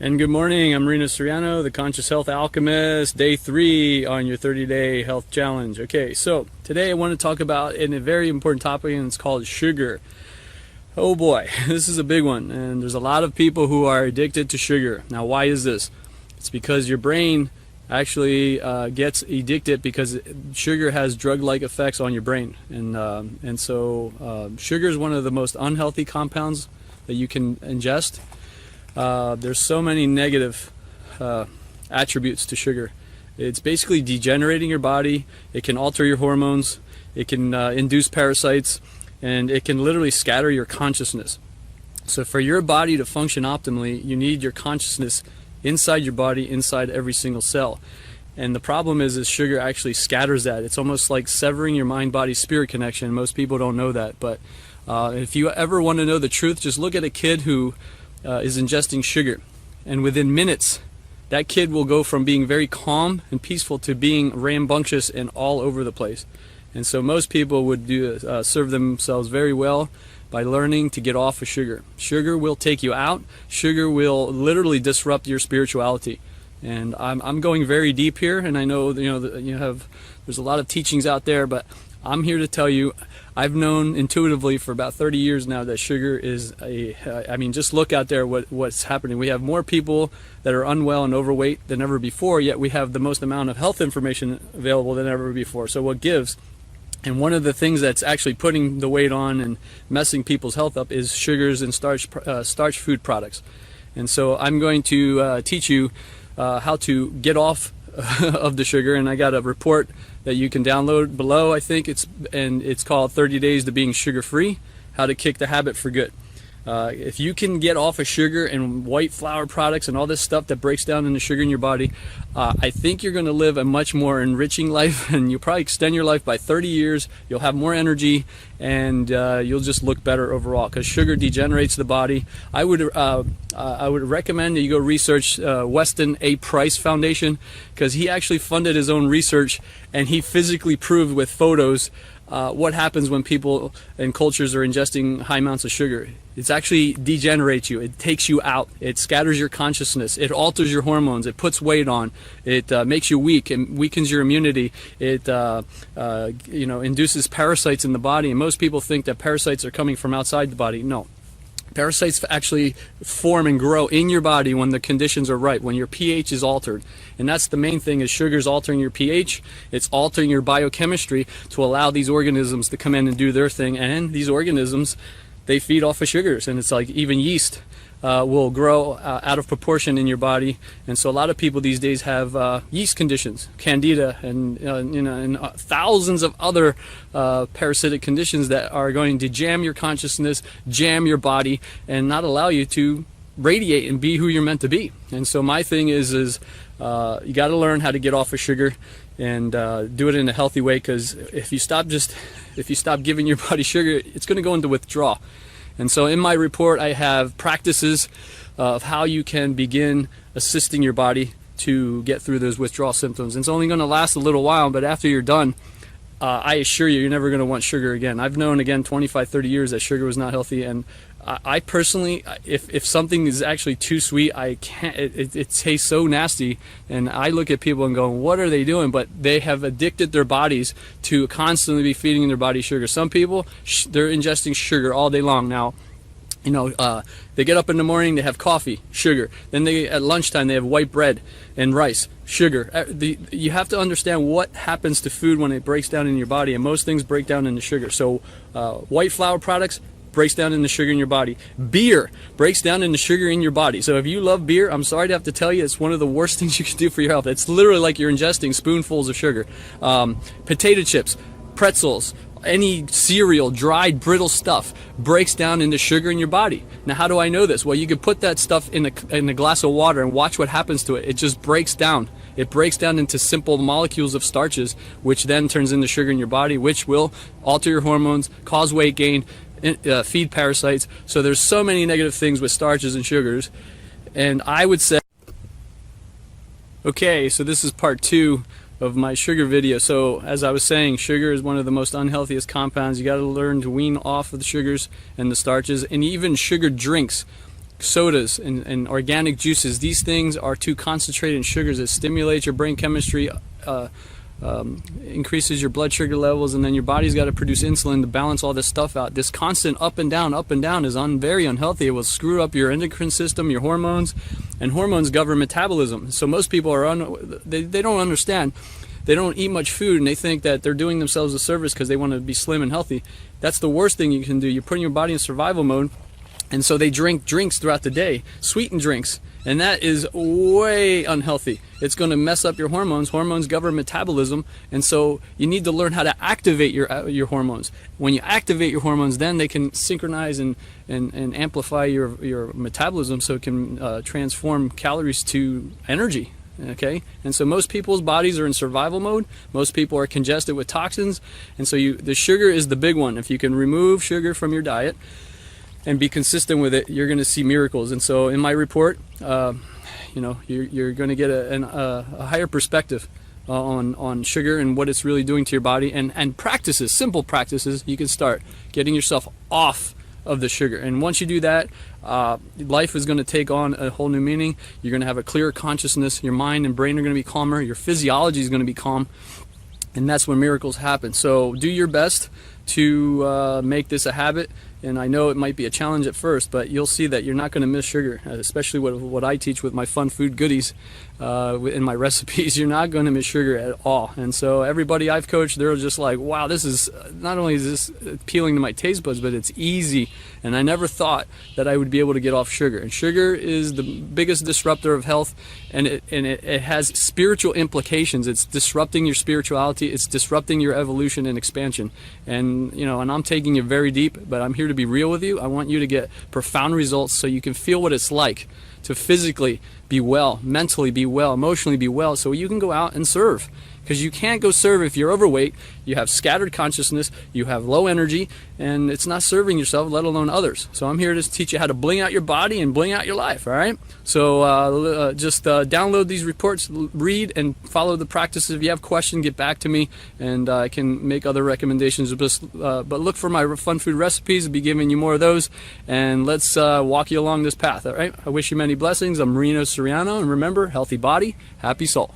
And good morning, I'm Rino Soriano, the Conscious Health Alchemist, day 3 on your 30-day health challenge. Okay, so today I want to talk about a very important topic, and it's called sugar. Oh boy, this is a big one, and there's a lot of people who are addicted to sugar. Now, why is this? It's because your brain actually gets addicted because sugar has drug-like effects on your brain. And so sugar is one of the most unhealthy compounds that you can ingest. There's so many negative attributes to sugar. It's basically degenerating your body. It can alter your hormones. It can induce parasites, and it can literally scatter your consciousness. So for your body to function optimally, you need your consciousness inside your body, inside every single cell. And the problem is sugar actually scatters that. It's almost like severing your mind-body-spirit connection. Most people don't know that. But if you ever want to know the truth, just look at a kid who is ingesting sugar, and within minutes that kid will go from being very calm and peaceful to being rambunctious and all over the place. And so most people would serve themselves very well by learning to get off of sugar. Sugar will take you out. Sugar will literally disrupt your spirituality. And I'm going very deep here, and I know there's a lot of teachings out there, but I'm here to tell you, I've known intuitively for about 30 years now that sugar is just look out there what's happening. We have more people that are unwell and overweight than ever before, yet we have the most amount of health information available than ever before. So what gives? And one of the things that's actually putting the weight on and messing people's health up is sugars and starch food products. And so I'm going to teach you how to get off of the sugar, and I got a report that you can download below. I think it's called 30 Days to Being Sugar Free, How to Kick the Habit for Good. If you can get off of sugar and white flour products and all this stuff that breaks down into sugar in your body, I think you're going to live a much more enriching life, and you'll probably extend your life by 30 years. You'll have more energy, and you'll just look better overall, because sugar degenerates the body. I would recommend that you go research Weston A. Price Foundation, because he actually funded his own research, and he physically proved with photos what happens when people and cultures are ingesting high amounts of sugar. It actually degenerates you. It takes you out. It scatters your consciousness. It alters your hormones. It puts weight on. It makes you weak and weakens your immunity. It induces parasites in the body. And most people think that parasites are coming from outside the body. No. Parasites actually form and grow in your body when the conditions are right, when your pH is altered. And that's the main thing, is sugar's altering your pH. It's altering your biochemistry to allow these organisms to come in and do their thing. And these organisms, they feed off of sugars. And it's like even yeast will grow out of proportion in your body. And so a lot of people these days have yeast conditions, candida, and thousands of other parasitic conditions that are going to jam your consciousness, jam your body, and not allow you to radiate and be who you're meant to be. And so my thing is you got to learn how to get off of sugar and do it in a healthy way, because if you stop giving your body sugar, it's going to go into withdrawal. And so in my report, I have practices of how you can begin assisting your body to get through those withdrawal symptoms. And it's only going to last a little while, but after you're done, I assure you, you're never going to want sugar again. I've known, again, 25, 30 years that sugar was not healthy. And I personally, if something is actually too sweet, I can't, it tastes so nasty. And I look at people and go, what are they doing? But they have addicted their bodies to constantly be feeding their body sugar. Some people, they're ingesting sugar all day long. Now, they get up in the morning, they have coffee, sugar. Then at lunchtime, they have white bread and rice, sugar. You have to understand what happens to food when it breaks down in your body, and most things break down into sugar. So white flour products breaks down into sugar in your body. Beer breaks down into sugar in your body. So if you love beer, I'm sorry to have to tell you, it's one of the worst things you can do for your health. It's literally like you're ingesting spoonfuls of sugar. Potato chips, pretzels, any cereal, dried, brittle stuff breaks down into sugar in your body. Now, how do I know this? Well, you could put that stuff in a glass of water and watch what happens to it. It just breaks down. It breaks down into simple molecules of starches, which then turns into sugar in your body, which will alter your hormones, cause weight gain, feed parasites. So there's so many negative things with starches and sugars. And I would say, okay, so this is part 2 of my sugar video. So as I was saying, sugar is one of the most unhealthiest compounds. You got to learn to wean off of the sugars and the starches, and even sugar drinks sodas and organic juices. These things are too concentrated in sugars. It stimulates your brain chemistry, increases your blood sugar levels, and then your body's got to produce insulin to balance all this stuff out. This constant up and down is very unhealthy. It will screw up your endocrine system, your hormones, and hormones govern metabolism. So most people they don't understand. They don't eat much food, and they think that they're doing themselves a service because they want to be slim and healthy. That's the worst thing you can do. You're putting your body in survival mode. And so they drink drinks throughout the day, sweetened drinks, and that is way unhealthy. It's going to mess up your hormones. Hormones govern metabolism, and so you need to learn how to activate your hormones. When you activate your hormones, then they can synchronize and amplify your metabolism, so it can transform calories to energy. Okay, and so most people's bodies are in survival mode. Most people are congested with toxins, and so the sugar is the big one. If you can remove sugar from your diet and be consistent with it, you're going to see miracles. And so in my report, you're going to get a higher perspective on sugar and what it's really doing to your body, and practices, simple practices. You can start getting yourself off of the sugar, and once you do that, life is going to take on a whole new meaning. You're going to have a clearer consciousness. Your mind and brain are going to be calmer. Your physiology is going to be calm, and that's when miracles happen. So do your best to make this a habit. And I know it might be a challenge at first, but you'll see that you're not going to miss sugar, especially what I teach with my fun food goodies in my recipes. You're not going to miss sugar at all. And so everybody I've coached, they're just like, wow, this is, not only is this appealing to my taste buds, but it's easy. And I never thought that I would be able to get off sugar. And sugar is the biggest disruptor of health, and it has spiritual implications. It's disrupting your spirituality. It's disrupting your evolution and expansion. And and I'm taking it very deep, but I'm here to be real with you. I want you to get profound results so you can feel what it's like to physically be well, mentally be well, emotionally be well, so you can go out and serve. Because you can't go serve if you're overweight, you have scattered consciousness, you have low energy, and it's not serving yourself, let alone others. So I'm here to teach you how to bling out your body and bling out your life, all right? So just download these reports, read and follow the practices. If you have questions, get back to me, and I can make other recommendations. But look for my fun food recipes. I'll be giving you more of those, and let's walk you along this path, all right? I wish you many blessings. I'm Rino Soriano, and remember, healthy body, happy soul.